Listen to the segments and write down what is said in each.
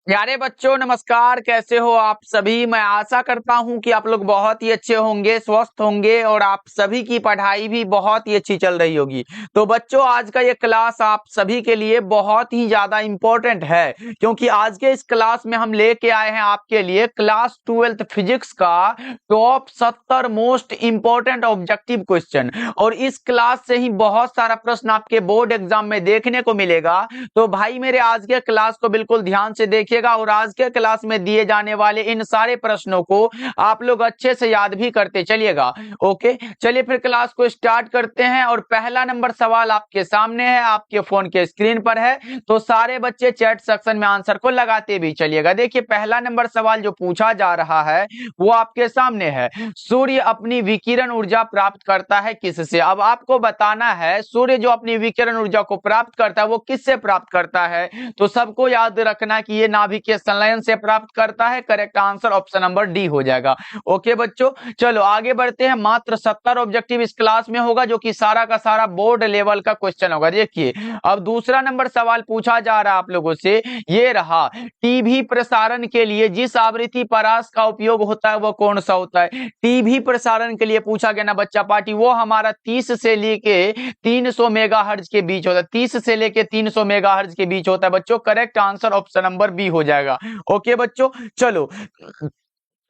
प्यारे बच्चों नमस्कार। कैसे हो आप सभी। मैं आशा करता हूं कि आप लोग बहुत ही अच्छे होंगे, स्वस्थ होंगे और आप सभी की पढ़ाई भी बहुत ही अच्छी चल रही होगी। तो बच्चों आज का ये क्लास आप सभी के लिए बहुत ही ज्यादा इम्पोर्टेंट है, क्योंकि आज के इस क्लास में हम लेके आए हैं आपके लिए क्लास 12th फिजिक्स का top 70 most important objective question. और इस क्लास से ही बहुत सारा प्रश्न आपके बोर्ड एग्जाम में देखने को मिलेगा। तो भाई मेरे आज के क्लास को बिल्कुल ध्यान से देखिएगा और आज के क्लास में दिए जाने वाले इन सारे प्रश्नों को आप लोग अच्छे से याद भी करते चलिएगा। ओके, चलिए फिर क्लास को स्टार्ट करते हैं। और पहला नंबर सवाल आपके सामने है, आपके फोन के स्क्रीन पर है, तो सारे बच्चे चैट सेक्शन में आंसर को लगाते भी चलिएगा। देखिए पहला नंबर सवाल जो पूछा जा रहा है वो आपके सामने है। सूर्य अपनी विकिरण ऊर्जा प्राप्त करता है किससे। अब आपको बताना है सूर्य जो अपनी विकिरण ऊर्जा को प्राप्त करता है वो किससे प्राप्त करता है। तो सबको याद रखना कि ये नाभिकीय संलयन से प्राप्त करता है। Correct answer option number D हो जाएगा। ओके बच्चों, चलो आगे बढ़ते हैं। मात्र 70 ऑब्जेक्टिव इस क्लास में होगा, जो कि सारा का सारा बोर्ड लेवल का क्वेश्चन होगा। देखिए अब दूसरा नंबर सवाल पूछा जा रहा है आप लोगों से, ये रहा। टीवी प्रसारण के लिए जिस आवृत्ति परास का उपयोग होता है वो कौन सा होता है। टीवी प्रसारण के लिए पूछा गया ना बच्चा पार्टी, वो हमारा 30 से लेके 300 मेगाहर्ट्ज के बीच होता है। 30 से लेके 300 मेगाहर्ट्ज के बीच होता है बच्चों। Correct answer option number B हो जाएगा। ओके बच्चों, चलो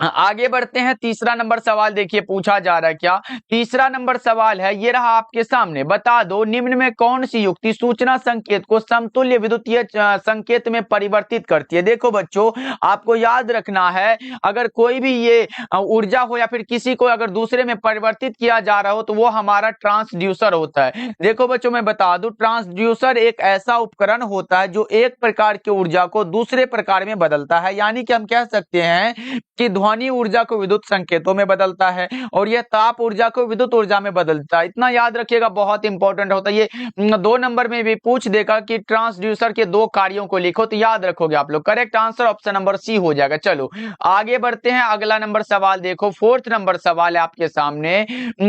आगे बढ़ते हैं। तीसरा नंबर सवाल देखिए पूछा जा रहा है क्या। तीसरा नंबर सवाल है, ये रहा आपके सामने। बता दो निम्न में कौन सी युक्ति सूचना संकेत को समतुल्य विद्युतीय संकेत में परिवर्तित करती है। देखो बच्चों आपको याद रखना है, अगर कोई भी ये ऊर्जा हो या फिर किसी को अगर दूसरे में परिवर्तित किया जा रहा हो तो वो हमारा ट्रांसड्यूसर होता है। देखो बच्चों मैं बता दूं, ट्रांसड्यूसर एक ऐसा उपकरण होता है जो एक प्रकार की ऊर्जा को दूसरे प्रकार में बदलता है। यानी कि हम कह सकते हैं कि ध्वनि ऊर्जा को विद्युत संकेतों में बदलता है और यह ताप ऊर्जा को विद्युत ऊर्जा में बदलता है। इतना याद रखिएगा, बहुत इंपॉर्टेंट होता है ये। 2 नंबर में भी पूछ देगा कि ट्रांसड्यूसर के 2 कार्यों को लिखो, तो याद रखोगे आप लोग। Correct answer option number C हो जाएगा। चलो आगे बढ़ते हैं। अगला नंबर सवाल देखो, 4th नंबर सवाल है आपके सामने।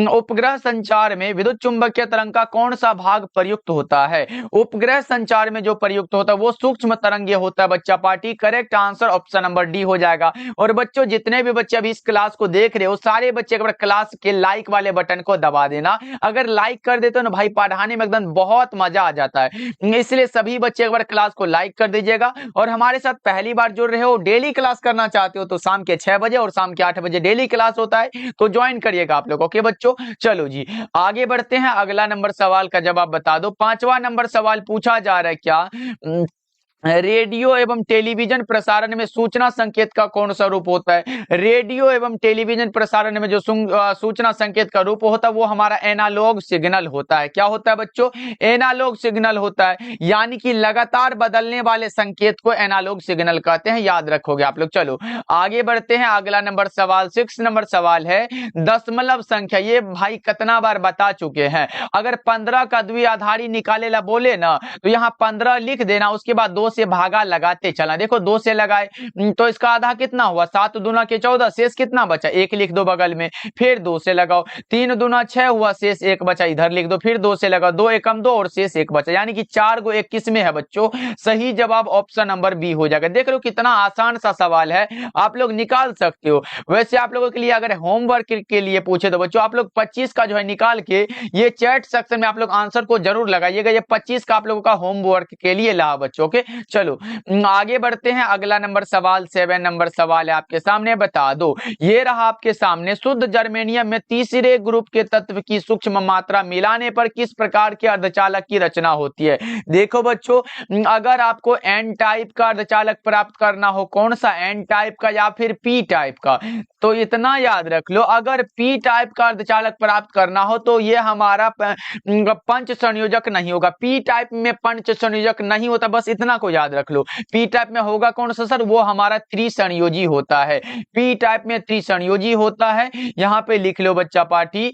उपग्रह संचार में विद्युत चुंबकीय तरंग का कौन सा भाग प्रयुक्त होता है। उपग्रह संचार में जो प्रयुक्त होता है वो सूक्ष्म तरंगीय होता है बच्चा party. Correct answer option number D हो जाएगा। और बच्चों जितने भी बच्चे अभी इस क्लास को देख रहे हो सारे बच्चे अगर क्लास के लाइक वाले बटन को दबा देना। अगर लाइक कर देते हो ना भाई, पढ़ाने में एकदम बहुत मजा आ जाता है, इसलिए सभी बच्चे एक बार क्लास को लाइक कर दीजिएगा। और हमारे साथ पहली बार जुड़ रहे हो, डेली क्लास करना चाहते हो तो शाम के 6 बजे और शाम के 8 बजे डेली क्लास होता है, तो ज्वाइन करिएगा आप लोग। ओके बच्चों, चलो जी आगे बढ़ते हैं। अगला नंबर सवाल का जवाब बता दो। 5वां नंबर सवाल पूछा जा रहा है क्या। रेडियो एवं टेलीविजन प्रसारण में सूचना संकेत का कौन सा रूप होता है। रेडियो एवं टेलीविजन प्रसारण में जो सूचना संकेत का रूप होता है वो हमारा एनालॉग सिग्नल होता है। क्या होता है बच्चों, एनालॉग सिग्नल होता है। यानी कि लगातार बदलने वाले संकेत को एनालॉग सिग्नल कहते हैं, याद रखोगे आप लोग। चलो आगे बढ़ते हैं। अगला नंबर सवाल 6 नंबर सवाल है, दशमलव संख्या। ये भाई कितना बार बता चुके हैं। अगर 15 का द्विआधारी निकाले ला बोले ना तो यहाँ 15 लिख देना, उसके बाद 2 से भागा लगाते चला। देखो 2 से लगाए तो इसका आधा कितना हुआ, 7 दूना के 14, शेष कितना बचा, 1 लिख दो बगल में। फिर 2 से लगाओ, 3 दूना 6 हुआ, शेष 1 बचा, इधर लिख दो। फिर 2 से लगाओ, 2 एकम 2 और शेष 1 बचा। यानी कि 4 गो 1 किस में है बच्चों, सही जवाब ऑप्शन नंबर बी हो जाएगा। देख लो कितना आसान सा सवाल है, आप लोग निकाल सकते हो। वैसे आप लोगों के लिए अगर होमवर्क के लिए पूछे तो बच्चों आप लोग 25 का जो है निकाल के ये चैट सेक्शन में आप लोग आंसर को जरूर लगाइएगा। ये 25 का आप लोगों का होमवर्क के लिए ला बच्चों के। चलो आगे बढ़ते हैं। अगला नंबर सवाल 7 नंबर सवाल है आपके सामने। बता दो, ये रहा आपके सामने। शुद्ध जर्मेनियम में तीसरे ग्रुप के तत्व की सूक्ष्म मात्रा मिलाने पर किस प्रकार के अर्धचालक की रचना होती है। देखो बच्चों अगर आपको एन टाइप का अर्धचालक प्राप्त करना हो, कौन सा, एन टाइप का या फिर पी टाइप का, तो इतना याद रख लो, अगर पी टाइप का अर्धचालक प्राप्त करना हो तो ये हमारा पंच संयोजक नहीं होगा। पी टाइप में पंच संयोजक नहीं होता, बस इतना को याद रख लो। पी टाइप में होगा कौन सा सर, वो हमारा त्रिसंयोजी होता है। पी टाइप में त्रिसंयोजी होता है। यहां पे लिख लो बच्चा पार्टी,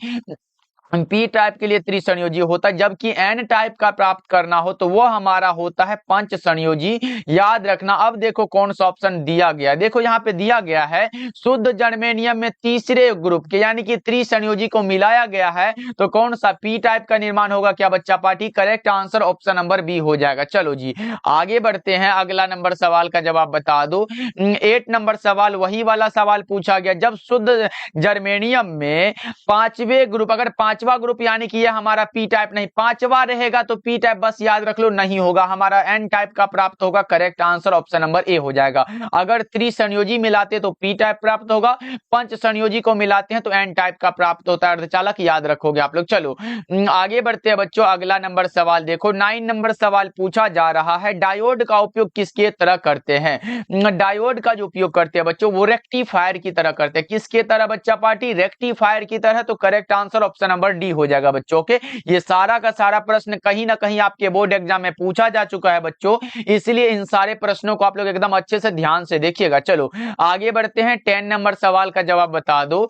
पी टाइप के लिए त्रिसंयोजी होता है, जबकि एन टाइप का प्राप्त करना हो तो वो हमारा होता है पंच संयोजी। याद रखना। अब देखो कौन सा ऑप्शन दिया गया है, देखो यहाँ पे दिया गया है शुद्ध जर्मेनियम में तीसरे ग्रुप के यानी कि त्रिसंयोजी को मिलाया गया है तो कौन सा पी टाइप का निर्माण होगा क्या बच्चा party? Correct answer option number B हो जाएगा। चलो जी आगे बढ़ते हैं, अगला नंबर सवाल का जवाब बता दो। 8 नंबर सवाल वही वाला सवाल पूछा गया, जब शुद्ध जर्मेनियम में पांचवे ग्रुप, अगर पांचवा ग्रुप यानी कि ये हमारा पी टाइप नहीं, पांचवा रहेगा तो पी टाइप बस याद रख लो नहीं होगा, हमारा एन टाइप का प्राप्त होगा। Correct answer option number A हो जाएगा। अगर त्रिसंयोजी मिलाते तो पी टाइप प्राप्त होगा, पंच संयोजी को मिलाते हैं तो एन टाइप का प्राप्त होता है। अर्धचालक याद रखोगे आप लोग। चलो आगे बढ़ते हैं बच्चों, अगला नंबर सवाल देखो। 9 नंबर सवाल पूछा जा रहा है, डायोड का उपयोग किसके तरह करते हैं? डायोड का जो उपयोग करते हैं बच्चों वो रेक्टिफायर की तरह करते हैं। किसके तरह बच्चा पार्टी? रेक्टिफायर की तरह। तो correct answer option number D हो जाएगा बच्चों के। ये सारा का सारा प्रश्न कहीं ना कहीं आपके बोर्ड एग्जाम में पूछा जा चुका है बच्चों, इसलिए इन सारे प्रश्नों को आप लोग एकदम अच्छे से ध्यान से देखिएगा। चलो आगे बढ़ते हैं, 10 नंबर सवाल का जवाब बता दो।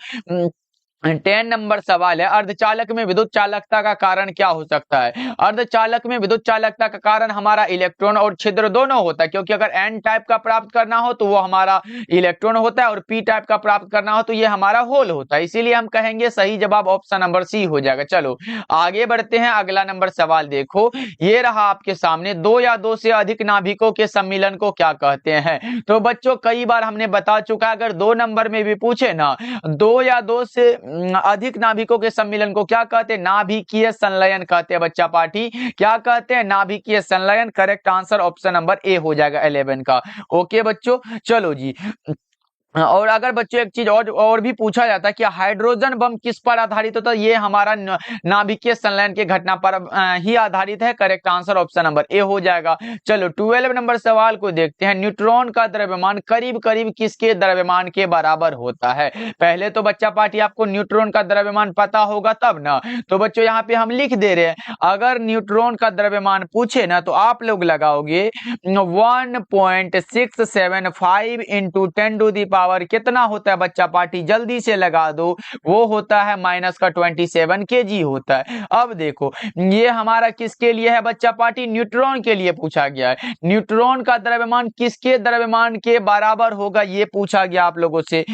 10 नंबर सवाल है, अर्धचालक में विद्युत चालकता का कारण क्या हो सकता है? अर्धचालक में विद्युत चालकता का कारण हमारा इलेक्ट्रॉन और छिद्र दोनों होता है, क्योंकि अगर एन टाइप का प्राप्त करना हो तो वो हमारा इलेक्ट्रॉन होता है और पी टाइप का प्राप्त करना हो तो ये हमारा होल होता है, इसीलिए हम कहेंगे सही जवाब ऑप्शन नंबर सी हो जाएगा। चलो आगे बढ़ते हैं, अगला नंबर सवाल देखो, ये रहा आपके सामने। दो या दो से अधिक नाभिकों के सम्मिलन को क्या कहते हैं? तो बच्चों कई बार हमने बता चुका है, अगर 2 नंबर में भी पूछे ना, 2 या 2 से अधिक नाभिकों के सम्मिलन को क्या कहते हैं? नाभिकीय संलयन कहते हैं बच्चा पार्टी। क्या कहते हैं? नाभिकीय संलयन। Correct answer option number A हो जाएगा 11 का। ओके बच्चों, चलो जी। और अगर बच्चों एक चीज और भी पूछा जाता है कि हाइड्रोजन बम किस पर आधारित होता है? ये हमारा नाभिकीय संलयन के घटना पर ही आधारित है। Correct answer option number A हो जाएगा। चलो 12 नंबर सवाल को देखते हैं, न्यूट्रॉन का द्रव्यमान करीब करीब किसके द्रव्यमान के बराबर होता है? पहले तो बच्चा पार्टी आपको न्यूट्रॉन का द्रव्यमान पता होगा तब ना, तो बच्चों यहाँ पे हम लिख दे रहे हैं, अगर न्यूट्रॉन का द्रव्यमान पूछे ना तो आप लोग लगाओगे 1.675 इंटू 10 टू दी पावर कितना होता है बच्चा पार्टी? जल्दी से लगा दो, वो होता है माइनस का 27 kg होता है। अब देखो ये हमारा किसके लिए है बच्चा पार्टी? न्यूट्रॉन के लिए पूछा गया है। न्यूट्रॉन का द्रव्यमान किसके द्रव्यमान के बराबर होगा ये पूछा गया आप लोगों से।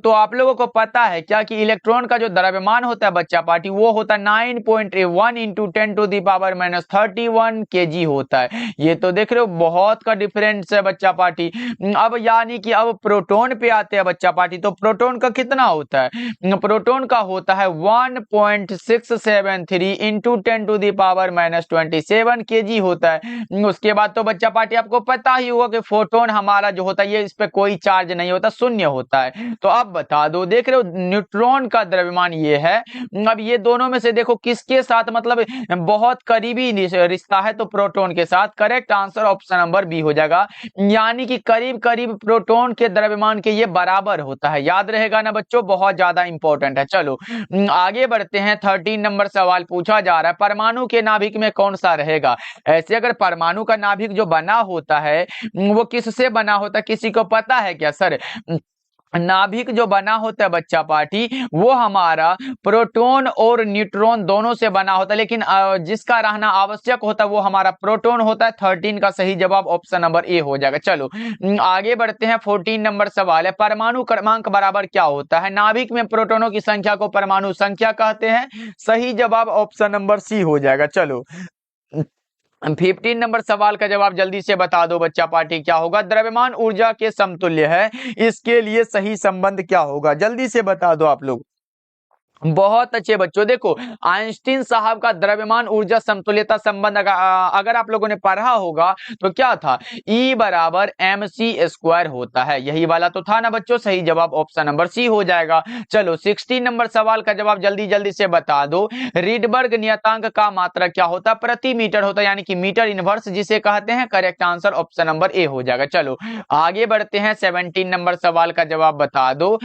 तो आप लोगों को पता है क्या कि इलेक्ट्रॉन का जो द्रव्यमान होता है बच्चा पार्टी वो होता है 9.1 into 10 to the power minus 31 kg होता है। ये तो देख रहे हो बहुत का डिफरेंस है बच्चा पार्टी। अब यानी कि अब प्रोटॉन पे आते हैं बच्चा पार्टी, तो प्रोटॉन का कितना होता है? प्रोटॉन का होता है 1.673 into 10 to the power minus 27 kg होता है। उसके बाद तो बच्चा पार्टी आपको पता ही होगा कि फोटोन हमारा जो होता है ये इस पे कोई चार्ज नहीं होता, शून्य होता है। तो अब बता दो, देख रहे हो न्यूट्रॉन का द्रव्यमान ये है। अब ये दोनों में से देखो किसके साथ मतलब बहुत करीबी रिश्ता है, तो प्रोटॉन के साथ। Correct answer option number B हो जाएगा, यानी कि करीब करीब प्रोटॉन के द्रव्यमान के ये बराबर होता है। याद रहेगा ना बच्चों, बहुत ज्यादा इंपॉर्टेंट है। चलो आगे बढ़ते हैं, 13 नंबर सवाल पूछा जा रहा है, परमाणु के नाभिक में कौन सा रहेगा? ऐसे अगर परमाणु का नाभिक जो बना होता है वो किससे बना होता है, किसी को पता है क्या? सर नाभिक जो बना होता है बच्चा पार्टी वो हमारा प्रोटॉन और न्यूट्रॉन दोनों से बना होता है, लेकिन जिसका रहना आवश्यक होता है वो हमारा प्रोटॉन होता है। 13 का सही जवाब ऑप्शन नंबर ए हो जाएगा। चलो आगे बढ़ते हैं, 14 नंबर सवाल है, परमाणु क्रमांक बराबर क्या होता है? नाभिक में प्रोटॉनों की संख्या को परमाणु संख्या कहते हैं। सही जवाब ऑप्शन नंबर सी हो जाएगा। चलो 15 नंबर सवाल का जवाब जल्दी से बता दो बच्चा पार्टी, क्या होगा? द्रव्यमान ऊर्जा के समतुल्य है, इसके लिए सही संबंध क्या होगा? जल्दी से बता दो आप लोग। बहुत अच्छे बच्चों, देखो आइंस्टीन साहब का द्रव्यमान ऊर्जा समतुल्यता संबंध अगर आप लोगों ने पढ़ा होगा तो क्या था? E बराबर mc² होता है। यही वाला तो था ना बच्चों। सही जवाब ऑप्शन नंबर सी हो जाएगा। चलो 16 नंबर सवाल का जवाब जल्दी जल्दी से बता दो, रीडबर्ग नियतांक का मात्रक क्या होता है? प्रति मीटर होता है, यानी कि मीटर इनवर्स जिसे कहते हैं। Correct answer option number A हो जाएगा। चलो आगे बढ़ते हैं, 17 नंबर सवाल का जवाब बता दो,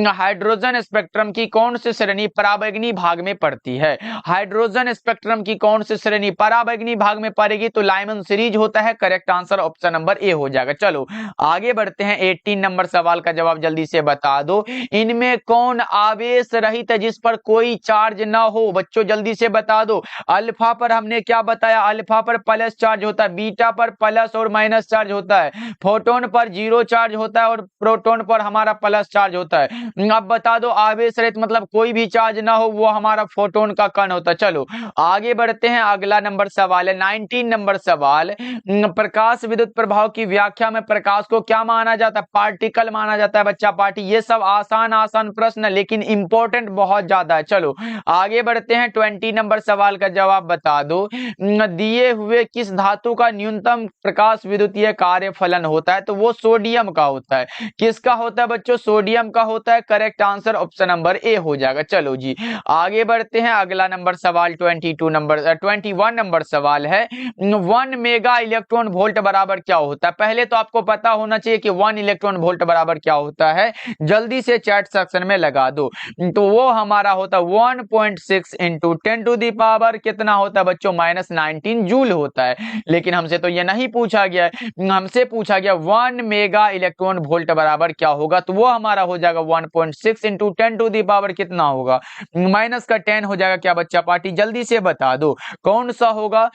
हाइड्रोजन स्पेक्ट्रम की कौन सी श्रेणी पराबैंगनी भाग में पड़ती है। हाइड्रोजन स्पेक्ट्रम की कौन सी श्रेणी पराबैंगनी भाग में पड़ेगी? तो लाइमन सीरीज होता है। Correct answer option number A हो जाएगा। चलो आगे बढ़ते हैं। 18 नंबर सवाल का जवाब जल्दी से बता दो। इनमें कौन आवेश रहित है जिस पर कोई चार्ज ना हो? बच्चों जल्दी से बता दो। अल्फा पर हमने क्या बताया? अल्फा पर प्लस चार्ज होता है, बीटा पर प्लस और माइनस चार्ज होता है, फोटोन पर जीरो चार्ज होता है और प्रोटोन पर हमारा प्लस चार्ज होता है। अब बता दो आवेश रहित मतलब कोई भी चार्ज ना हो, वो हमारा फोटोन का कण होता है। चलो आगे बढ़ते हैं। अगला नंबर सवाल है 19 नंबर सवाल। प्रकाश विद्युत प्रभाव की व्याख्या में प्रकाश को क्या माना जाता है? पार्टिकल माना जाता है बच्चा पार्टी। ये सब आसान आसान प्रश्न लेकिन इंपॉर्टेंट बहुत ज्यादा है। चलो आगे बढ़ते हैं। 20 नंबर सवाल का जवाब बता दो। दिए हुए किस धातु का न्यूनतम प्रकाश विद्युतीय कार्यफलन होता है? तो वो सोडियम का होता है। किसका होता है बच्चों? सोडियम का होता है। Correct answer option number A हो जाएगा। चलो जी आगे बढ़ते हैं। अगला नंबर सवाल 21 नंबर सवाल है 1 मेगा इलेक्ट्रॉन वोल्ट बराबर क्या होता है? पहले तो आपको पता होना चाहिए कि 1 इलेक्ट्रॉन वोल्ट बराबर क्या होता है। जल्दी से चैट सेक्शन में लगा दो। तो वो हमारा होता है 1.6 इंटू 10 टू दी पावर कितना होता है बच्चों? -19 जूल होता है। लेकिन हमसे तो ये नहीं पूछा गया है, हमसे पूछा गया 1 मेगा इलेक्ट्रॉन वोल्ट बराबर क्या होगा। तो वो हमारा हो जाएगा 1.6 इंटू 10 टू दी पावर कितना होगा? माइनस का 10 हो जाएगा। क्या बच्चा पार्टी जल्दी से बता दो कौन सा होगा?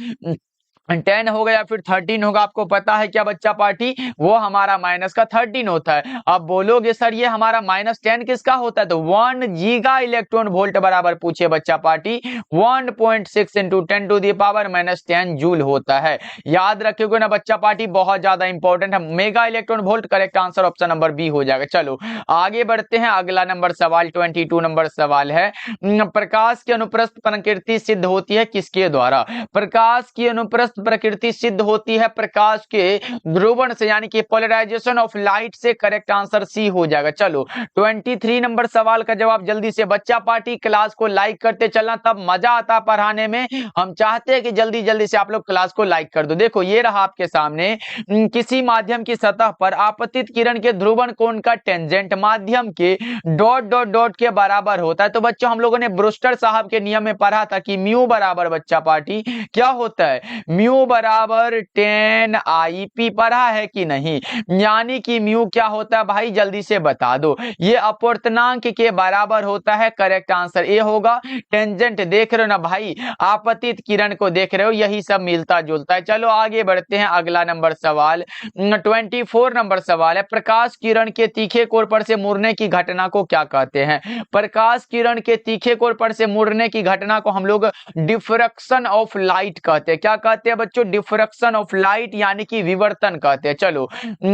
10 होगा या फिर 13 होगा? आपको पता है क्या बच्चा पार्टी? वो हमारा माइनस का 13 होता है। अब बोलोगे सर ये हमारा -10 किसका होता है? तो 1 गीगा इलेक्ट्रॉन वोल्ट बराबर पूछे बच्चा party 1.6 into 10 to the power -10 joule होता है। याद रखोगे ना बच्चा पार्टी? बहुत ज्यादा इंपॉर्टेंट है। Mega electron volt correct answer option number B हो जाएगा। चलो आगे बढ़ते हैं। अगला नंबर सवाल 22 नंबर सवाल है प्रकाश की अनुप्रस्थ प्रकृति सिद्ध होती है किसके द्वारा? प्रकाश की अनुप्रस्थ प्रकृति सिद्ध होती है प्रकाश के ध्रुवण से, यानी कि पोलराइजेशन ऑफ लाइट से। करेक्ट आंसर सी हो जाएगा। चलो 23 नंबर सवाल का जवाब जल्दी से बच्चा पार्टी क्लास को लाइक करते चलना, तब मजा आता पढ़ाने में। हम चाहते हैं कि जल्दी जल्दी से आप लोग क्लास को लाइक कर दो। देखो ये रहा आपके सामने किसी माध्यम की सतह पर आपतित किरण के ध्रुवण कोण का टेंजेंट माध्यम के डॉट डॉट डॉट के बराबर होता है। तो बच्चों हम लोगों ने ब्रूस्टर साहब के नियम में पढ़ा था कि म्यू बराबर बच्चा पार्टी क्या होता है? म्यू बराबर 10 IP पढ़ा है कि नहीं? यानी कि म्यू क्या होता है भाई? जल्दी से बता दो। ये अपवर्तनांक के बराबर होता है। करेक्ट आंसर ए होगा। टेंजेंट देख रहे हो ना भाई? आपतित किरण को देख रहे हो? यही सब मिलता जुलता है। चलो आगे बढ़ते हैं। अगला नंबर सवाल 24 नंबर सवाल है प्रकाश किरण के तीखे कोण पर से मुड़ने की घटना को क्या कहते हैं? प्रकाश किरण के तीखे कोण पर से मुड़ने की घटना को हम लोग डिफ्रैक्शन ऑफ लाइट कहते हैं। क्या कहते हैं बच्चों? डिफ्रैक्शन ऑफ लाइट यानी कि विवर्तन कहते हैं। चलो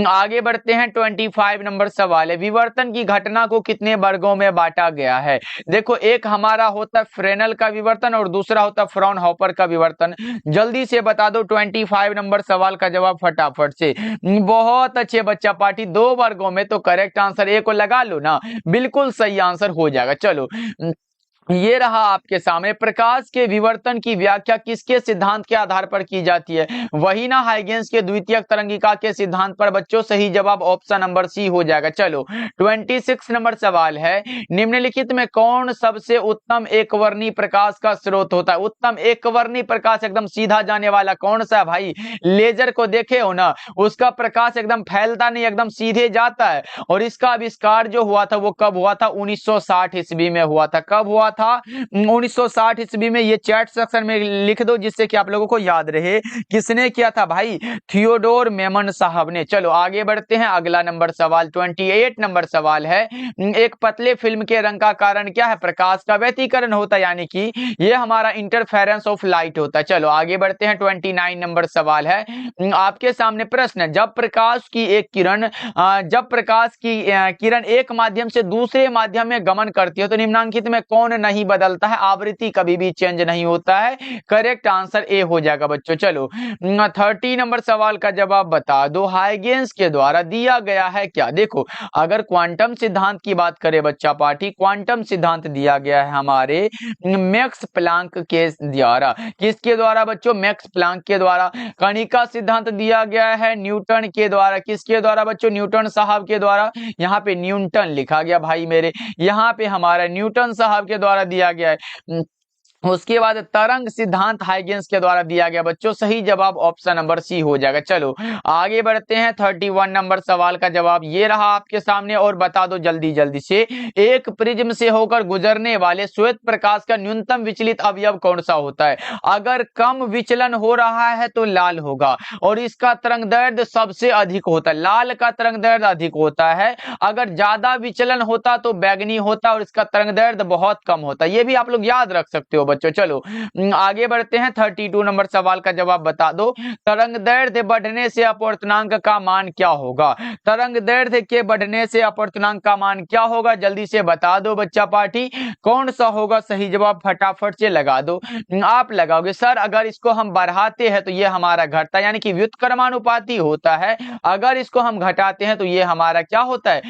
आगे बढ़ते हैं। 25 नंबर सवाल है विवर्तन की घटना को कितने वर्गों में बांटा गया है? देखो एक हमारा होता है फ्रेनेल का विवर्तन और दूसरा होता है फ्राउनहोफर का विवर्तन। जल्दी से बता दो 25 नंबर सवाल का जवाब फटाफट से। बहुत अच्छे बच्चा पार्टी, 2 वर्गों में। तो करेक्ट आंसर ए को लगा लो ना, बिल्कुल सही आंसर हो जाएगा। चलो ये रहा आपके सामने प्रकाश के विवर्तन की व्याख्या किसके सिद्धांत के आधार पर की जाती है? वही ना हाइगेंस के द्वितीयक तरंगिका के सिद्धांत पर। बच्चों सही जवाब ऑप्शन नंबर सी हो जाएगा। चलो 26 नंबर सवाल है निम्नलिखित में कौन सबसे उत्तम एकवर्णी प्रकाश का स्रोत होता है? उत्तम एकवर्णी प्रकाश एकदम सीधा जाने वाला कौन सा है भाई? लेजर को देखे हो ना, उसका प्रकाश एकदम फैलता नहीं, एकदम सीधे जाता है। और इसका आविष्कार जो हुआ था वो कब हुआ था? 1960 ईस्वी में हुआ था। कब हुआ था? 1960 ईस्वी में। ये चैट सेक्शन में लिख दो जिससे कि आप लोगों को याद रहे किसने किया था भाई? थियोडोर मेमन साहब ने। चलो आगे बढ़ते हैं। अगला नंबर सवाल 28 नंबर सवाल है एक पतले फिल्म के रंग का कारण क्या है? प्रकाश का व्यतिकरण होता है, यानी कि ये हमारा इंटरफेरेंस ऑफ लाइट होता है। चलो आगे बढ़ते हैं। 29 नंबर सवाल है आपके सामने प्रश्न जब प्रकाश की किरण एक माध्यम से दूसरे माध्यम में गमन करती है तो निम्नांकित में कौन नहीं बदलता है? आवृत्ति कभी भी चेंज नहीं होता है। करेक्ट आंसर ए हो जाएगा बच्चों। चलो 30 नंबर सवाल का जवाब बता दो हाइगेंस के द्वारा दिया गया है क्या? देखो अगर क्वांटम सिद्धांत की बात करें बच्चा पार्टी, क्वांटम सिद्धांत दिया गया है हमारे मैक्स प्लांक के द्वारा। किसके द्वारा बच्चों? मैक्स प्लांक के द्वारा। कणिका सिद्धांत दिया गया है न्यूटन के द्वारा। किसके द्वारा बच्चों? न्यूटन साहब के द्वारा। यहाँ पे न्यूटन लिखा गया भाई मेरे, यहाँ पे हमारा न्यूटन साहब के द्वारा द्वारा दिया गया है। उसके बाद तरंग सिद्धांत हाइगेंस के द्वारा दिया गया। बच्चों सही जवाब ऑप्शन नंबर सी हो जाएगा। चलो आगे बढ़ते हैं। 31 नंबर सवाल का जवाब ये रहा आपके सामने, और बता दो जल्दी जल्दी से। एक प्रिज्म से होकर गुजरने वाले श्वेत प्रकाश का न्यूनतम विचलित अवयव कौन सा होता है? अगर कम विचलन हो रहा है तो लाल होगा, और इसका तरंग दैर्ध्य सबसे अधिक होता है। लाल का तरंग दैर्ध्य अधिक होता है। अगर ज्यादा विचलन होता तो बैगनी होता, और इसका तरंग दैर्ध्य बहुत कम होता है। ये भी आप लोग याद रख सकते हो बच्चों। चलो आगे बढ़ते हैं। 32 नंबर सवाल का जवाब बता दो। तरंग दैर्ध्य बढ़ने से अपवर्तनांक का मान क्या होगा? तरंग दैर्ध्य के बढ़ने से अपवर्तनांक का मान क्या होगा? जल्दी से बता दो बच्चा पार्टी, कौन सा होगा सही जवाब? फटाफट से लगा दो। आप लगाओगे सर अगर इसको हम बढ़ाते हैं तो ये हमारा घटता है, यानी कि व्युत्क्रमानुपाती होता है। अगर इसको हम घटाते हैं तो ये हमारा क्या होता है?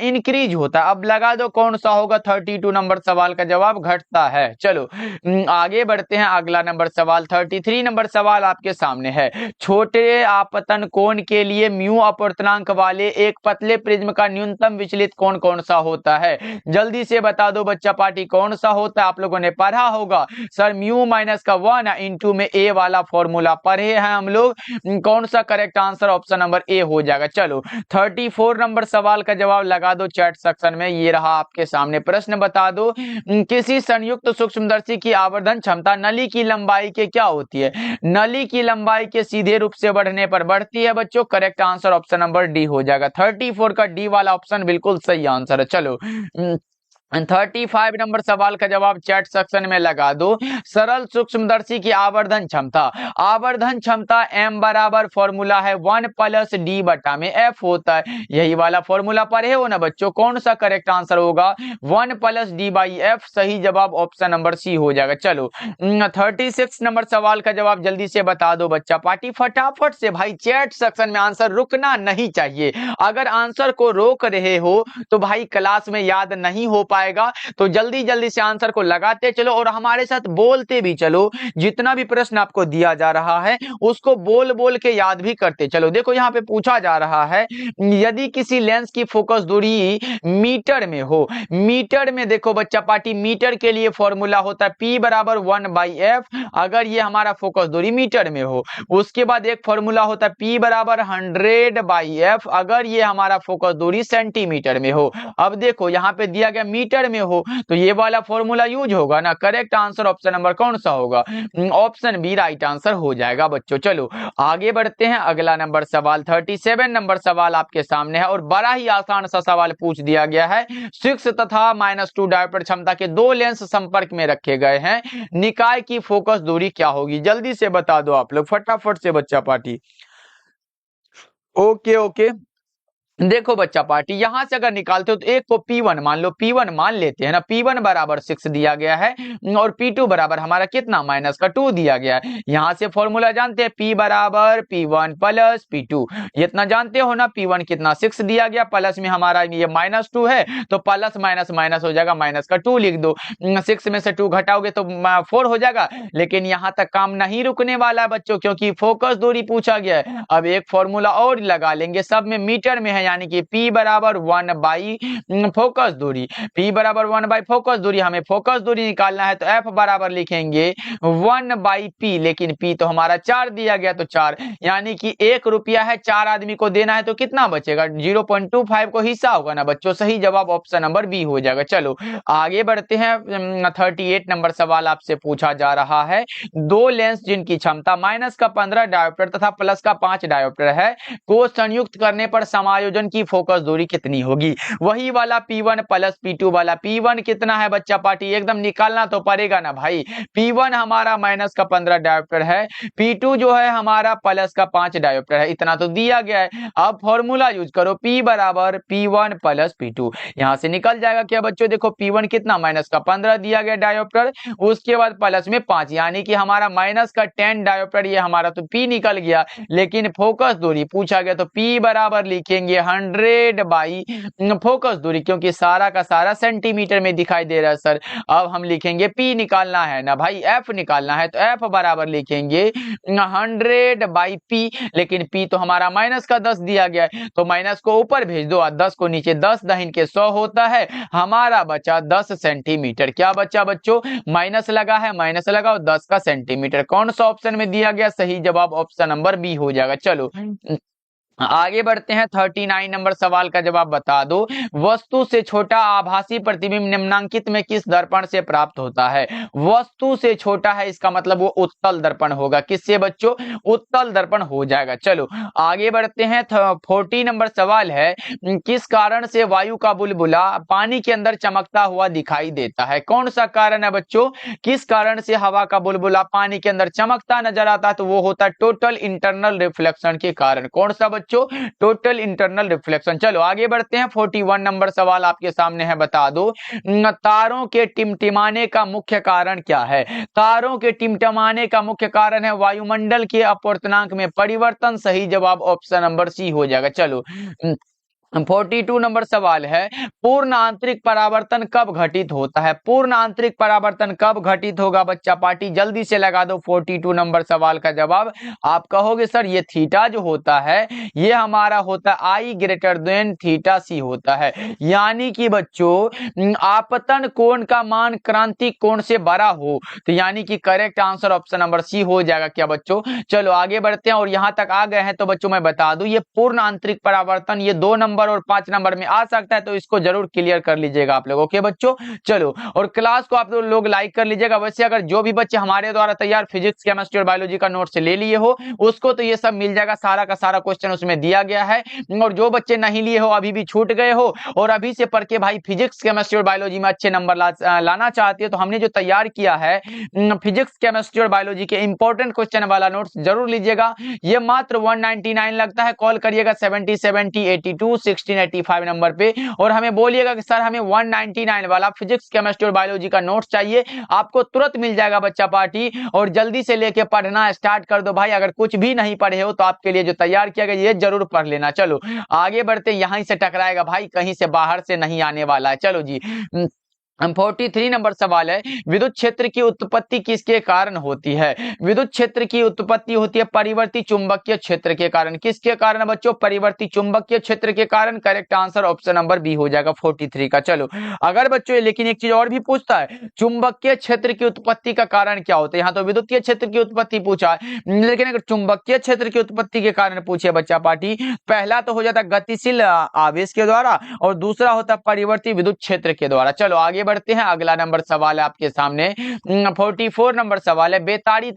इंक्रीज होता है। अब लगा दो कौन सा होगा? 32 नंबर सवाल का जवाब घटता है। चलो आगे बढ़ते हैं। अगला नंबर सवाल 33 नंबर सवाल आपके सामने है। छोटे आपतन कोण के लिए म्यू अपवर्तनांक वाले एक पतले प्रिज्म का न्यूनतम विचलित कोण कौन सा होता है? जल्दी से बता दो बच्चा पार्टी, कौन सा होता है? आप लोगों ने पढ़ा होगा सर, म्यू माइनस का 1 इंटू में ए वाला फॉर्मूला पढ़े हैं हम लोग। कौन सा correct answer? Option number A हो जाएगा। चलो 34 नंबर सवाल का जवाब लगा दो चैट सेक्शन में। ये रहा आपके सामने प्रश्न। बता दो किसी संयुक्त सूक्ष्मदर्शी की आवर्धन क्षमता नली की लंबाई के क्या होती है? नली की लंबाई के सीधे रूप से बढ़ने पर बढ़ती है बच्चों। Correct answer option number D हो जाएगा। 34 का डी वाला ऑप्शन बिल्कुल सही आंसर है। चलो 35 नंबर सवाल का जवाब चैट सेक्शन में लगा दो। सरल सूक्ष्मदर्शी की आवर्धन क्षमता। आवर्धन क्षमता m बराबर फॉर्मूला है 1 प्लस डी बटा में f होता है। यही वाला फॉर्मूला पढ़े हो ना बच्चों? कौन सा करेक्ट आंसर होगा? 1 प्लस डी बाई एफ। सही जवाब ऑप्शन नंबर सी हो जाएगा। चलो 36 नंबर सवाल का जवाब जल्दी से बता दो बच्चा पार्टी, फटाफट से भाई। चैट सेक्शन में आंसर रुकना नहीं चाहिए। अगर आंसर को रोक रहे हो तो भाई क्लास में याद नहीं हो पाएगा। तो जल्दी जल्दी से आंसर को लगाते चलो और हमारे साथ बोलते भी चलो। जितना भी प्रश्न आपको दिया जा रहा है उसको बोल बोल के याद भी करते चलो। देखो यहाँ पे पूछा जा रहा है, यदि किसी लेंस की फोकस दूरी मीटर में हो। मीटर में देखो बच्चा पार्टी, मीटर के लिए फॉर्मूला होता है P बराबर 1/f, अगर ये हमारा फोकस दूरी मीटर में हो। उसके बाद एक फॉर्मूला होता है P बराबर 100/f, अगर ये हमारा फोकस दूरी सेंटीमीटर में हो। अब देखो यहाँ पे दिया गया मीटर में हो तो ये वाला फॉर्मूला यूज होगा ना। करेक्ट आंसर ऑप्शन नंबर कौन सा होगा? ऑप्शन बी राइट आंसर हो जाएगा बच्चों। चलो आगे बढ़ते हैं। अगला नंबर सवाल 37 नंबर सवाल आपके सामने है, और बड़ा ही आसान सा सवाल पूछ दिया गया है। 6 तथा -2 डायोप्टर क्षमता के दो लेंस संपर्क में रखे गए हैं। निकाय की फोकस दूरी क्या होगी? जल्दी से बता दो आप लोग फटाफट से बच्चा पार्टी। ओके ओके, देखो बच्चा पार्टी, यहां से अगर निकालते हो तो एक को P1 मान लो, P1 मान लेते हैं ना। P1 बराबर 6 दिया गया है और P2 बराबर हमारा कितना? -2 दिया गया है। यहां से फॉर्मूला जानते हैं, P बराबर P1 प्लस P2। इतना जानते हो ना। P1 कितना? 6 दिया गया, प्लस में हमारा ये -2 है तो प्लस माइनस माइनस हो जाएगा, -2 लिख दो। 6 में से 2 घटाओगे तो 4 हो जाएगा। लेकिन यहां तक काम नहीं रुकने वाला है बच्चों, क्योंकि फोकस दूरी पूछा गया है। अब एक फॉर्मूला और लगा लेंगे, सब में मीटर में है, यानी कि P बराबर 1 बाई फोकस दूरी। P बराबर 1 बाई फोकस दूरी, हमें फोकस दूरी निकालना है तो F बराबर लिखेंगे 1 बाई P, लेकिन P तो हमारा 4 दिया गया तो 4, यानी कि 1 रुपया है, 4 आदमी को देना है तो कितना बचेगा? 0.25 को हिस्सा होगा ना बच्चों। सही जवाब ऑप्शन नंबर बी हो जाएगा। चलो आगे बढ़ते हैं। 38 नंबर सवाल आपसे पूछा जा रहा है। दो लेंस जिनकी क्षमता -15 डायोप्टर तथा +5 डायोप्टर है को संयुक्त करने पर समायोजन की फोकस दूरी कितनी होगी? वही वाला P1 प्लस P2 वाला। P1 कितना है बच्चा पार्टी? एकदम निकालना तो पड़ेगा ना भाई। P1 हमारा -15 डायोप्टर है, P2 जो है हमारा +5 डायोप्टर है। इतना तो दिया गया है। अब फॉर्मूला यूज करो, P बराबर P1 प्लस P2। यहां से निकल जाएगा क्या बच्चों? देखो P1 कितना? -15 दिया गया डायोप्टर, उसके बाद प्लस में 5, यानी कि हमारा -10 डायोप्टर, ये हमारा तो P निकल गया। लेकिन फोकस दूरी पूछा गया तो P बराबर लिखेंगे 100 बाई फोकस दूरी, क्योंकि सारा का सारा सेंटीमीटर में दिखाई दे रहा है सर। अब हम लिखेंगे P निकालना है ना भाई, F निकालना है, तो F बराबर लिखेंगे 100 बाई P, लेकिन P तो हमारा माइनस का 10 दिया गया है, तो माइनस को ऊपर भेज दो और 10 को नीचे, 10 दहिन के 100 होता है, हमारा बचा 10 सेंटीमीटर। क्या बचा बच्चों? माइनस लगा है, माइनस लगाओ 10 का सेंटीमीटर। कौन सा ऑप्शन में दिया गया? सही जवाब ऑप्शन नंबर बी हो जाएगा। चलो आगे बढ़ते हैं। 39 नंबर सवाल का जवाब बता दो। वस्तु से छोटा आभासी प्रतिबिंब निम्नांकित में किस दर्पण से प्राप्त होता है? वस्तु से छोटा है, इसका मतलब वो उत्तल दर्पण होगा। किससे बच्चों? उत्तल दर्पण हो जाएगा। चलो आगे बढ़ते हैं। 40 नंबर सवाल है, किस कारण से वायु का बुलबुला पानी के अंदर चमकता हुआ दिखाई देता है? कौन सा कारण है बच्चों? किस कारण से हवा का बुलबुला पानी के अंदर चमकता नजर आता है? तो वो होता है टोटल इंटरनल रिफ्लेक्शन के कारण। कौन सा बच्चों? Total internal reflection. चलो आगे बढ़ते हैं। 41 नंबर सवाल आपके सामने है, बता दो तारों के टिमटिमाने का मुख्य कारण क्या है? तारों के टिमटिमाने का मुख्य कारण है वायुमंडल के अपवर्तनांक में परिवर्तन। सही जवाब ऑप्शन नंबर सी हो जाएगा। चलो 42 नंबर सवाल है, पूर्ण आंतरिक परावर्तन कब घटित होता है? पूर्ण आंतरिक परावर्तन कब घटित होगा बच्चा पार्टी? जल्दी से लगा दो 42 नंबर सवाल का जवाब। आप कहोगे सर ये थीटा जो होता है ये हमारा होता है आई ग्रेटर देन थीटा सी होता है, यानी कि बच्चों आपतन कोण का मान क्रांतिक कोण से बड़ा हो, तो यानी कि correct answer option number C हो जाएगा। क्या बच्चों? चलो आगे बढ़ते हैं, और यहां तक आ गए हैं तो बच्चों मैं बता दूं ये पूर्ण आंतरिक परावर्तन ये 2 नंबर और 5 नंबर में आ सकता है, तो इसको जरूर क्लियर कर लीजिएगा आप लोग। ओके बच्चों, चलो और क्लास को आप लोग लाइक कर लीजिएगा। वैसे अगर जो भी बच्चे हमारे द्वारा तैयार फिजिक्स केमिस्ट्री और बायोलॉजी का नोट्स ले लिए हो उसको तो ये सब मिल जाएगा, सारा का सारा क्वेश्चन उसमें दिया गया है। और जो बच्चे नहीं लिए हो, अभी भी छूट गए हो और अभी से पढ़ के भाई फिजिक्स केमिस्ट्री और बायोलॉजी में अच्छे नंबर लाना चाहते हो, तो हमने जो तैयार किया है फिजिक्स केमिस्ट्री और बायोलॉजी के इंपॉर्टेंट क्वेश्चन वाला नोट्स जरूर लीजिएगा। ये मात्र 199 लगता है। कॉल करिएगा 70 70 82 16 85 नंबर पे और हमें बोलिएगा कि सर हमें 199 वाला फिजिक्स केमिस्ट्री और बायोलॉजी का नोट्स चाहिए। आपको तुरंत मिल जाएगा बच्चा पार्टी, और जल्दी से लेके पढ़ना स्टार्ट कर दो भाई। अगर कुछ भी नहीं पढ़े हो तो आपके लिए जो तैयार किया गया ये जरूर पढ़ लेना। चलो आगे बढ़ते, यहीं से टकराएगा भाई, कहीं से बाहर से नहीं आने वाला है। चलो जी 43 नंबर सवाल है, विद्युत क्षेत्र की उत्पत्ति किसके कारण होती है? विद्युत क्षेत्र की उत्पत्ति होती है परिवर्ती चुंबकीय क्षेत्र के कारण। किसके कारण बच्चों? परिवर्ती चुंबकीय क्षेत्र के कारण। Correct answer option number B हो जाएगा 43 का। चलो अगर बच्चों लेकिन एक चीज और भी पूछता है, चुंबकीय क्षेत्र की उत्पत्ति का कारण क्या होता है? यहाँ तो विद्युतीय क्षेत्र की उत्पत्ति पूछा है, लेकिन अगर चुंबकीय क्षेत्र की उत्पत्ति के कारण पूछे बच्चा पार्टी, पहला तो हो जाता है गतिशील आवेश के द्वारा और दूसरा होता है परिवर्ती विद्युत क्षेत्र के द्वारा। चलो आगे बढ़ते हैं, अगला नंबर सवाल है आपके सामने 44 नंबर सवाल है, बेतारी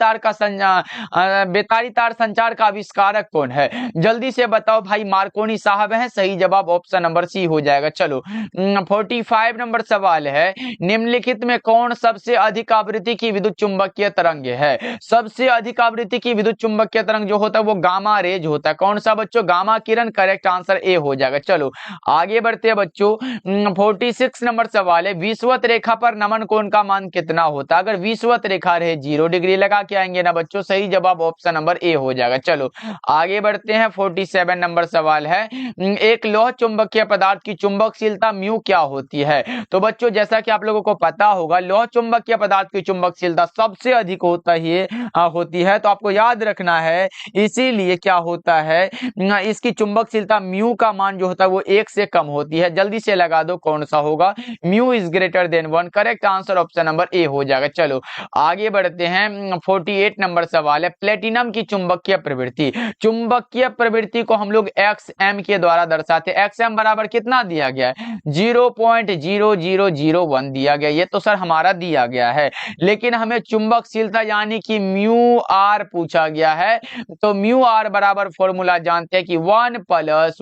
तार संचार का आविष्कारक कौन है? जल्दी से बताओ भाई। मार्कोनी साहब हैं। सही जवाब ऑप्शन नंबर सी हो जाएगा। चलो 45 नंबर सवाल है, निम्नलिखित में कौन सबसे अधिक आवृत्ति की विद्युत चुंबकीय तरंग है? सबसे अधिक आवृत्ति की विद्युत चुंबकीय तरंग जो होता है वो गामा रेज होता है। कौन सा बच्चों? Gamma Kiran. Correct answer A हो जाएगा। चलो आगे बढ़ते हैं बच्चों 46 नंबर सवाल है, विषुवत रेखा पर नमन कोण का मान कितना होता है? अगर विषुवत रेखा रहे 0 डिग्री लगा के आएंगे ना बच्चों। सही जवाब ऑप्शन नंबर ए हो जाएगा। चलो आगे बढ़ते हैं 47 नंबर सवाल है, एक लौह चुंबकीय पदार्थ की चुंबकशीलता म्यू क्या होती है? तो बच्चों जैसा कि आप लोगों को पता होगा लौह चुंबकीय पदार्थ की चुंबकशीलता सबसे अधिक होती है, तो आपको याद रखना है। इसीलिए क्या होता है, इसकी चुंबकशीलता म्यू का मान जो होता है वो 1 से कम होती है। जल्दी से लगा दो कौन सा होगा। Mu is greater than 1। Correct answer option number A हो जाएगा। चलो आगे बढ़ते हैं 48 नंबर सवाल है, प्लेटिनम की चुंबकीय प्रवृत्ति। चुंबकीय प्रवृत्ति को हम लोग XM के द्वारा दर्शाते हैं। XM बराबर कितना दिया गया है? 0.0001 दिया गया। ये तो सर हमारा दिया गया है, लेकिन हमें चुंबकशीलता यानी कि म्यू आर पूछा गया है। तो म्यू आर बराबर फॉर्मूला जानते हैं कि 1 प्लस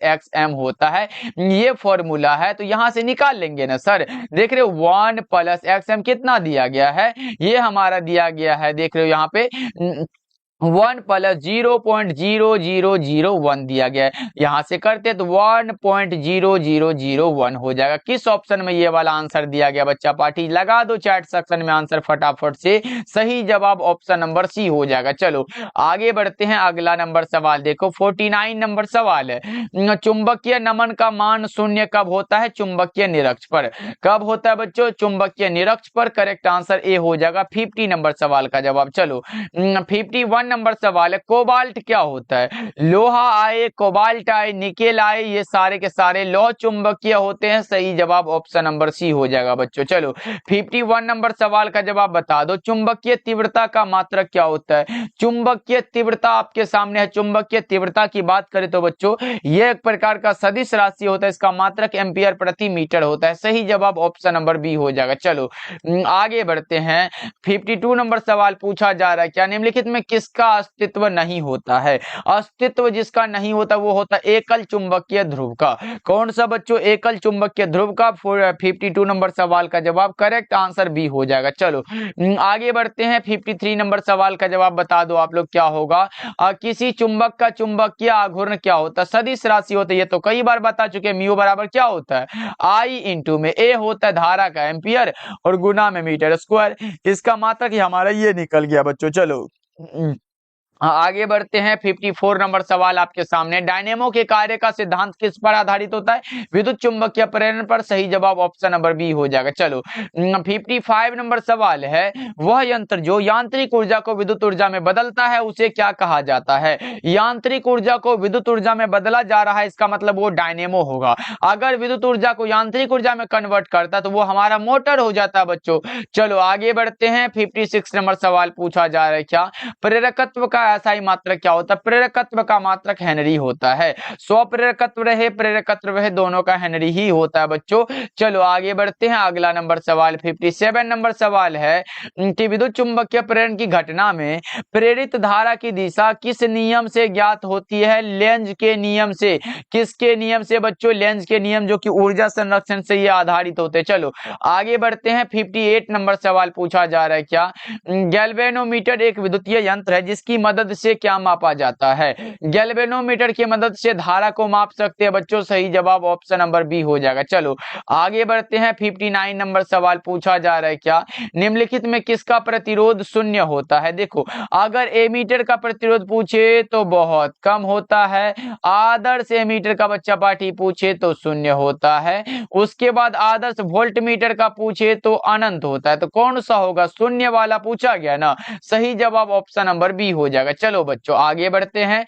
XM होता है। ये फॉर्मूला है, तो यहां से निकाल लेंगे ना सर। देख रहे हो 1 प्लस XM कितना दिया गया है? ये हमारा दिया गया है, देख रहे हो यहाँ पे 1 प्लस 0.0001 दिया गया है। यहाँ से करते तो 1.0001 हो जाएगा। किस ऑप्शन में ये वाला आंसर दिया गया बच्चा पार्टी? लगा दो चैट सेक्शन में आंसर फटाफट से। सही जवाब ऑप्शन नंबर सी हो जाएगा। चलो आगे बढ़ते हैं, अगला नंबर सवाल देखो, 49 नंबर सवाल है। चुंबकीय नमन का मान शून्य कब होता है? चुंबकीय निरक्ष पर। कब होता है बच्चों? चुंबकीय निरक्ष पर। करेक्ट आंसर ए हो जाएगा 50 नंबर सवाल का जवाब। चलो 51 नंबर सवाल है, कोबाल्ट क्या होता है? लोहा आए, कोबाल्ट आए, निकेल आए, ये सारे के सारे लौह चुंबकीय होते हैं। सही जवाब ऑप्शन नंबर सी हो जाएगा बच्चों। चलो 51 नंबर सवाल का जवाब बता दो, चुंबकीय तीव्रता का मात्रक क्या होता है? चुंबकीय तीव्रता आपके सामने है। चुंबकीय तीव्रता की बात करें तो बच्चों यह एक प्रकार का सदिश राशि होता है, इसका मात्रक एम्पियर प्रति मीटर होता है। सही जवाब ऑप्शन नंबर बी हो जाएगा। चलो आगे बढ़ते हैं, 52 नंबर सवाल पूछा जा रहा है, क्या निम्नलिखित में किसका अस्तित्व नहीं होता है? अस्तित्व जिसका नहीं होता वो होता है एकल चुंबकीय ध्रुव का। कौन सा बच्चों? एकल चुंबकीय ध्रुव का। 52 नंबर सवाल का जवाब करेक्ट आंसर बी हो जाएगा। चलो आगे बढ़ते हैं, 53 नंबर सवाल का जवाब बता दो आप लोग क्या होगा? किसी चुंबक का चुंबकीय आघूर्ण क्या होता है? सदिश राशि होता है, ये तो कई बार बता चुके। म्यू बराबर क्या होता है? आई इंटू में ए होता है धारा का एम्पियर और गुना में मीटर स्क्वायर। इसका मात्रक ही हमारा ये निकल गया बच्चों। चलो आगे बढ़ते हैं, 54 नंबर सवाल आपके सामने, डायनेमो के कार्य का सिद्धांत किस पर आधारित होता है? विद्युत चुंबकीय प्रेरण पर। सही जवाब ऑप्शन नंबर बी हो जाएगा। चलो 55 नंबर सवाल है, वह यंत्र जो यांत्रिक ऊर्जा को विद्युत ऊर्जा में बदलता है उसे क्या कहा जाता है? यांत्रिक ऊर्जा को विद्युत ऊर्जा में बदला जा रहा है, इसका मतलब वो डायनेमो होगा। अगर विद्युत ऊर्जा को यांत्रिक ऊर्जा में कन्वर्ट करता तो वो हमारा मोटर हो जाता है बच्चों। चलो आगे बढ़ते हैं, 56 नंबर सवाल पूछा जा रहा है, क्या प्रेरकत्व का ऐसा मात्रक क्या होता है? प्रेरकत्व का मात्रक हेनरी होता है। स्वप्रेरकत्व रहे, प्रेरकत्व रहे, दोनों का हेनरी ही होता है बच्चों। चलो आगे बढ़ते हैं, अगला नंबर सवाल 57 नंबर सवाल है कि विद्युत चुंबकीय प्रेरण की घटना में प्रेरित धारा की दिशा किस नियम से ज्ञात होती है? लेंज के नियम से। किसके नियम से बच्चों? लेंज के नियम, जो कि ऊर्जा संरक्षण से ये आधारित होते हैं। चलो आगे बढ़ते हैं, 58 नंबर सवाल पूछा जा रहा है, क्या गैल्वेनोमीटर एक विद्युतीय यंत्र है जिसकी मदद से क्या मापा जाता है? गैल्वेनोमीटर की मदद से धारा को माप सकते हैं बच्चों। सही जवाब ऑप्शन नंबर बी हो जाएगा। चलो आगे बढ़ते हैं, 59 नंबर सवाल पूछा जा रहा है, क्या निम्नलिखित में किसका प्रतिरोध शून्य होता है? देखो अगर एमीटर का प्रतिरोध पूछे तो बहुत कम होता है, आदर्श एमीटर का बच्चा पार्टी पूछे तो शून्य होता है, उसके बाद आदर्श वोल्टमीटर का पूछे तो अनंत होता है। तो कौन सा होगा? शून्य वाला पूछा गया ना। सही जवाब ऑप्शन नंबर बी हो जाएगा। चलो बच्चों आगे बढ़ते हैं,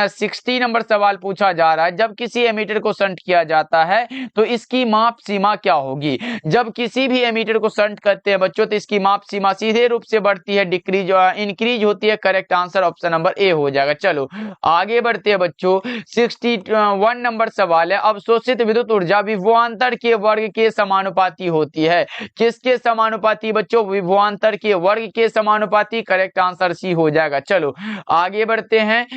60 नंबर सवाल पूछा जा रहा है, जब किसी एमीटर को शंट किया जाता है तो इसकी माप सीमा क्या होगी? जब किसी भी एमीटर को शंट करते हैं बच्चों तो इसकी माप सीमा सीधे रूप से बढ़ती है, डिक्रीज इंक्रीज होती है। Correct answer option number A हो जाएगा। चलो आगे बढ़ते हैं बच्चों, 61 नंबर सवाल है, अवशोषित विद्युत ऊर्जा विभवांतर के वर्ग के समानुपाती होती है। किसके समानुपाती बच्चों? विभवांतर के वर्ग के समानुपाती। करेक्ट आंसर सी हो जाएगा। चलो आगे बढ़ते हैं,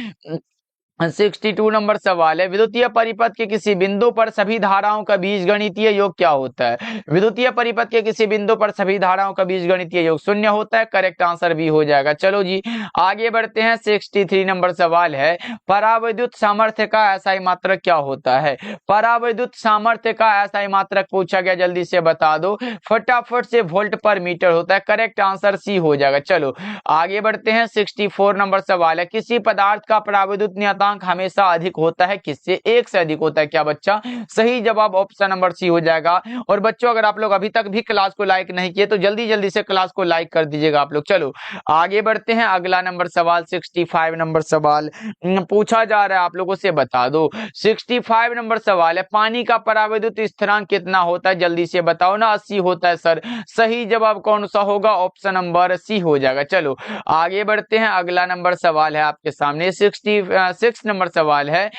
62 नंबर सवाल है, विद्युतीय परिपथ के किसी बिंदु पर सभी धाराओं का बीजगणितीय योग क्या होता है? विद्युतीय परिपथ के किसी बिंदु पर सभी धाराओं का बीजगणितीय योग शून्य होता है। करेक्ट आंसर भी हो जाएगा। चलो जी आगे बढ़ते हैं, 63 नंबर सवाल है, परावैद्युत सामर्थ्य का ऐसा मात्रक क्या होता है? परावैद्युत सामर्थ्य का ऐसा मात्रक पूछा गया, जल्दी से बता दो फटाफट से, वोल्ट पर मीटर होता है। करेक्ट आंसर सी हो जाएगा। चलो आगे बढ़ते हैं, 64 नंबर सवाल है, किसी पदार्थ का परावैद्युत नियतांक हमेशा अधिक होता है किससे? एक से अधिक होता है। क्या बच्चा? सही जवाब ऑप्शन नंबर सी हो जाएगा। और बच्चों अगर आप लोग अभी तक भी क्लास को लाइक नहीं किए तो जल्दी जल्दी से क्लास को लाइक कर दीजिएगा आप लोग। चलो आगे बढ़ते हैं, अगला नंबर सवाल 65 नंबर सवाल पूछा जा रहा है, आप लोगों से बता दो। 65 नंबर सवाल है, पानी का परावैद्युत स्थिरांक कितना होता है? जल्दी से बताओ ना। 80 होता है सर। सही जवाब कौन सा होगा? ऑप्शन नंबर सी हो जाएगा। चलो आगे बढ़ते हैं, अगला नंबर सवाल है आपके सामने, 66 नेक्स्ट नंबर सवाल है,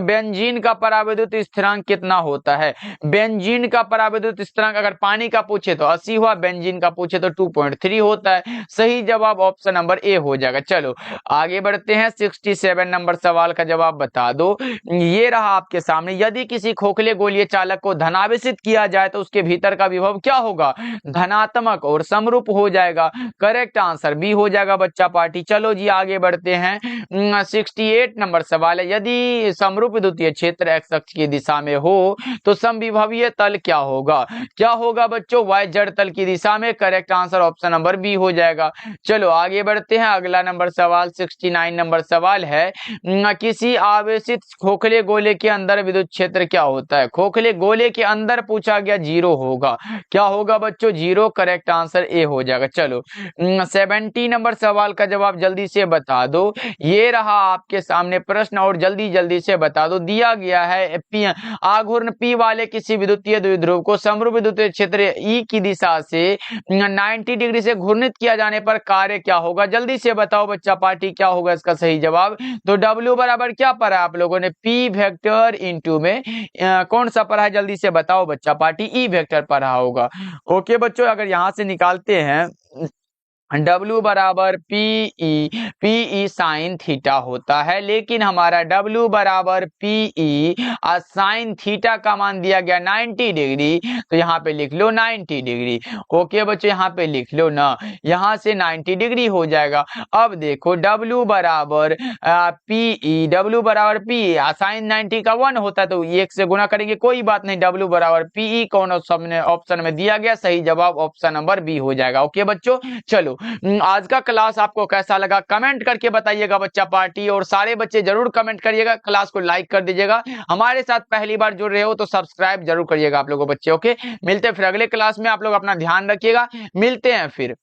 बेंजीन का पराविद्युत स्थिरांक कितना होता है? बेंजीन का पराविद्युत स्थिरांक अगर पानी का पूछे तो 80 हुआ, बेंजीन का पूछे तो 2.3 होता है। सही जवाब ऑप्शन नंबर ए हो जाएगा। चलो आगे बढ़ते हैं, 67 नंबर सवाल का जवाब बता दो। ये रहा आपके सामने, यदि किसी खोखले गोलीय चालक को धनावेशित किया जाए तो उसके भीतर का विभव क्या होगा? धनात्मक और समरूप हो जाएगा। करेक्ट आंसर बी हो जाएगा बच्चा पार्टी। चलो जी आगे बढ़ते हैं, 68 नंबर सवाल है, यदि समरूप विद्युतीय क्षेत्र एक्स अक्ष की दिशा में हो तो समविभवीय तल क्या होगा? क्या होगा बच्चों? वाई जड़ तल की दिशा में। Correct answer option number B हो जाएगा। चलो आगे बढ़ते हैं, अगला नंबर सवाल 69 नंबर सवाल है, किसी आवेशित खोखले गोले के अंदर विद्युत क्षेत्र क्या होता है? खोखले गोले के अंदर पूछा गया, 0 होगा। क्या होगा बच्चों? 0। करेक्ट आंसर ए हो जाएगा। चलो 70 नंबर सवाल का जवाब जल्दी से बता दो। ये रहा आपके सामने प्रश्न और जल्दी जल्दी से बता दो। दिया गया है आघूर्ण P वाले किसी विद्युतीय द्विध्रुव को समरूप विद्युतीय क्षेत्र E की दिशा से 90 डिग्री से घूर्णित किया जाने पर कार्य क्या होगा? जल्दी से बताओ बच्चा पार्टी, क्या होगा इसका सही जवाब? तो W बराबर क्या पढ़ा आप लोगों ने? P वेक्टर इंटू में कौन सा पढ़ा है? जल्दी से बताओ बच्चा पार्टी। E वेक्टर पढ़ा होगा। ओके बच्चों, अगर यहां से निकालते हैं, W बराबर पी साइन थीटा होता है, लेकिन हमारा W बराबर पी साइन थीटा का मान दिया गया 90 डिग्री, तो यहाँ पे लिख लो 90 डिग्री। ओके बच्चों, यहाँ पे लिख लो ना, यहाँ से 90 डिग्री हो जाएगा। अब देखो W बराबर W बराबर पी साइन 90 का 1 होता है, तो 1 से गुना करेंगे, कोई बात नहीं। W बराबर पी कौन ऑप्शन में दिया गया? सही जवाब ऑप्शन नंबर बी हो जाएगा। ओके बच्चों, चलो आज का क्लास आपको कैसा लगा कमेंट करके बताइएगा बच्चा पार्टी, और सारे बच्चे जरूर कमेंट करिएगा, क्लास को लाइक कर दीजिएगा। हमारे साथ पहली बार जुड़ रहे हो तो सब्सक्राइब जरूर करिएगा आप लोगों बच्चे। ओके, मिलते हैं फिर अगले क्लास में। आप लोग अपना ध्यान रखिएगा, मिलते हैं फिर।